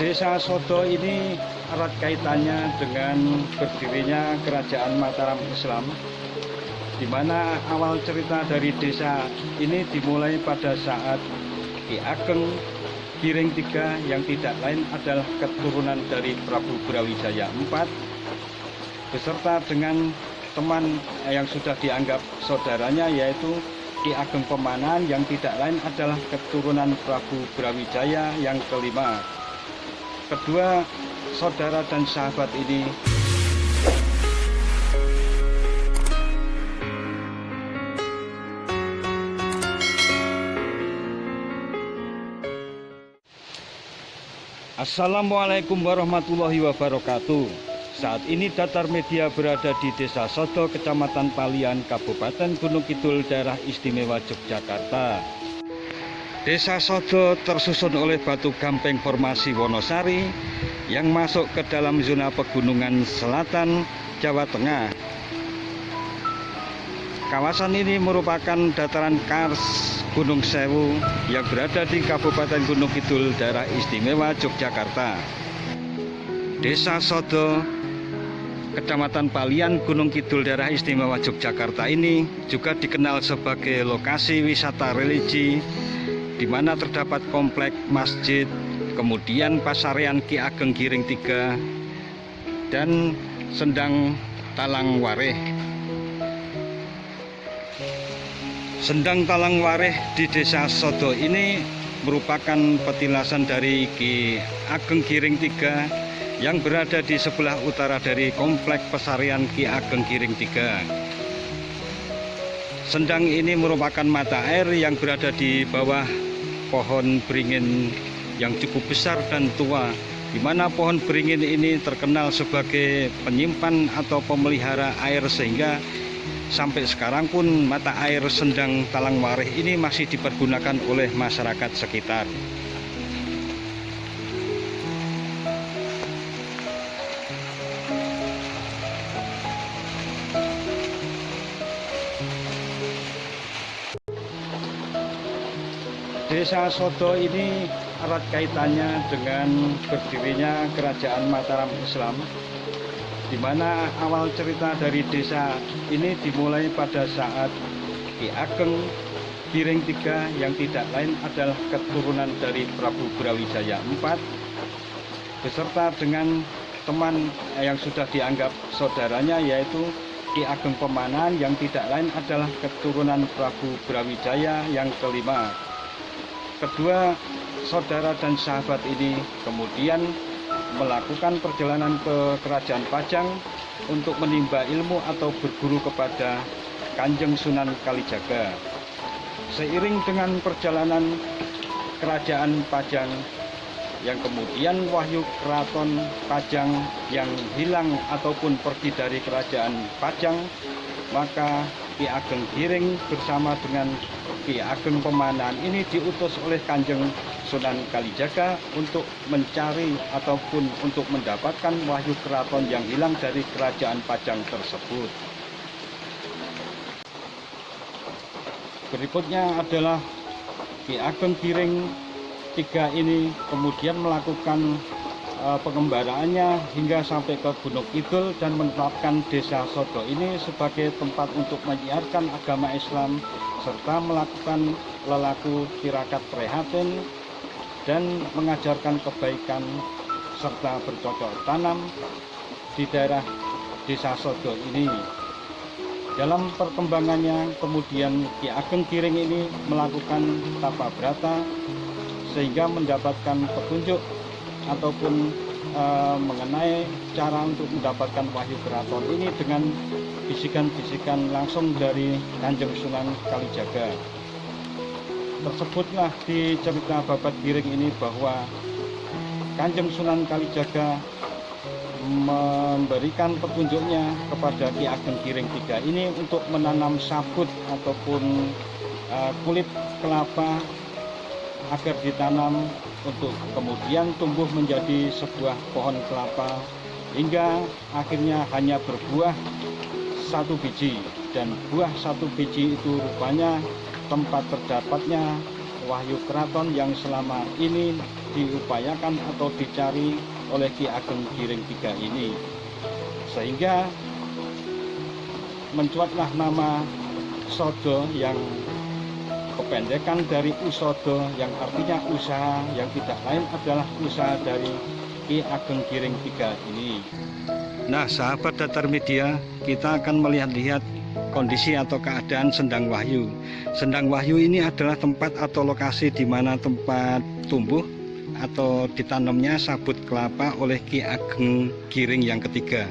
Desa Sodo ini erat kaitannya dengan berdirinya Kerajaan Mataram Islam, di mana awal cerita dari desa ini dimulai pada saat Ki Ageng Giring III yang tidak lain adalah keturunan dari Prabu Brawijaya IV beserta dengan teman yang sudah dianggap saudaranya, yaitu Ki Ageng Pemanahan yang tidak lain adalah keturunan Prabu Brawijaya yang kelima. Kedua saudara dan sahabat ini Assalamualaikum warahmatullahi wabarakatuh. Saat ini Datar Media berada di Desa Sodo, Kecamatan Palian, Kabupaten Gunung Kidul, Daerah Istimewa Yogyakarta. Desa Sodo tersusun oleh batu gamping formasi Wonosari yang masuk ke dalam zona pegunungan selatan Jawa Tengah. Kawasan ini merupakan dataran kars Gunung Sewu yang berada di Kabupaten Gunung Kidul, Daerah Istimewa Yogyakarta. Desa Sodo, Kecamatan Palian, Gunung Kidul, Daerah Istimewa Yogyakarta ini juga dikenal sebagai lokasi wisata religi, di mana terdapat komplek masjid, kemudian pasarean Ki Ageng Giring III, dan Sendang Talang Wareh. Sendang Talang Wareh di Desa Sodo ini merupakan petilasan dari Ki Ageng Giring III yang berada di sebelah utara dari komplek pasarean Ki Ageng Giring III. Sendang ini merupakan mata air yang berada di bawah pohon beringin yang cukup besar dan tua, di mana pohon beringin ini terkenal sebagai penyimpan atau pemelihara air, sehingga sampai sekarang pun mata air Sendang Talang Wareh ini masih dipergunakan oleh masyarakat sekitar. Desa Sodo ini erat kaitannya dengan berdirinya Kerajaan Mataram Islam, di mana awal cerita dari desa ini dimulai pada saat Ki Ageng Giring III yang tidak lain adalah keturunan dari Prabu Brawijaya IV beserta dengan teman yang sudah dianggap saudaranya, yaitu Ki Ageng Pemanahan yang tidak lain adalah keturunan Prabu Brawijaya yang kelima. Kedua saudara dan sahabat ini kemudian melakukan perjalanan ke Kerajaan Pajang untuk menimba ilmu atau berguru kepada Kanjeng Sunan Kalijaga. Seiring dengan perjalanan Kerajaan Pajang yang kemudian wahyu Keraton Pajang yang hilang ataupun pergi dari Kerajaan Pajang, maka Ki Ageng Giring bersama dengan Ki Ageng Pemanahan ini diutus oleh Kanjeng Sunan Kalijaga untuk mencari ataupun untuk mendapatkan wahyu keraton yang hilang dari Kerajaan Pajang tersebut. Berikutnya adalah Ki Ageng Giring III ini kemudian melakukan pengembaraannya hingga sampai ke Gunung Kidul dan menetapkan Desa Sodo ini sebagai tempat untuk menyiarkan agama Islam serta melakukan lelaku tirakat prihatin dan mengajarkan kebaikan serta bercocok tanam di daerah Desa Sodo ini. Dalam perkembangannya kemudian Ki Ageng Giring ini melakukan tapa brata sehingga mendapatkan petunjuk ataupun mengenai cara untuk mendapatkan wahyu keraton ini dengan bisikan-bisikan langsung dari Kanjeng Sunan Kalijaga. Tersebutlah di cerita Babat Giring ini bahwa Kanjeng Sunan Kalijaga memberikan petunjuknya kepada Ki Ageng Giring III ini untuk menanam sabut ataupun kulit kelapa agar ditanam untuk kemudian tumbuh menjadi sebuah pohon kelapa hingga akhirnya hanya berbuah satu biji, dan buah satu biji itu rupanya tempat terdapatnya wahyu keraton yang selama ini diupayakan atau dicari oleh Ki Ageng Giring III ini, sehingga mencuatlah nama Sodo yang kependekan dari Usodo, yang artinya usaha, yang tidak lain adalah usaha dari Ki Ageng Giring III ini. Nah, sahabat Datar Media, kita akan melihat-lihat kondisi atau keadaan Sendang Wahyu. Sendang Wahyu ini adalah tempat atau lokasi di mana tempat tumbuh atau ditanamnya sabut kelapa oleh Ki Ageng Giring yang ketiga.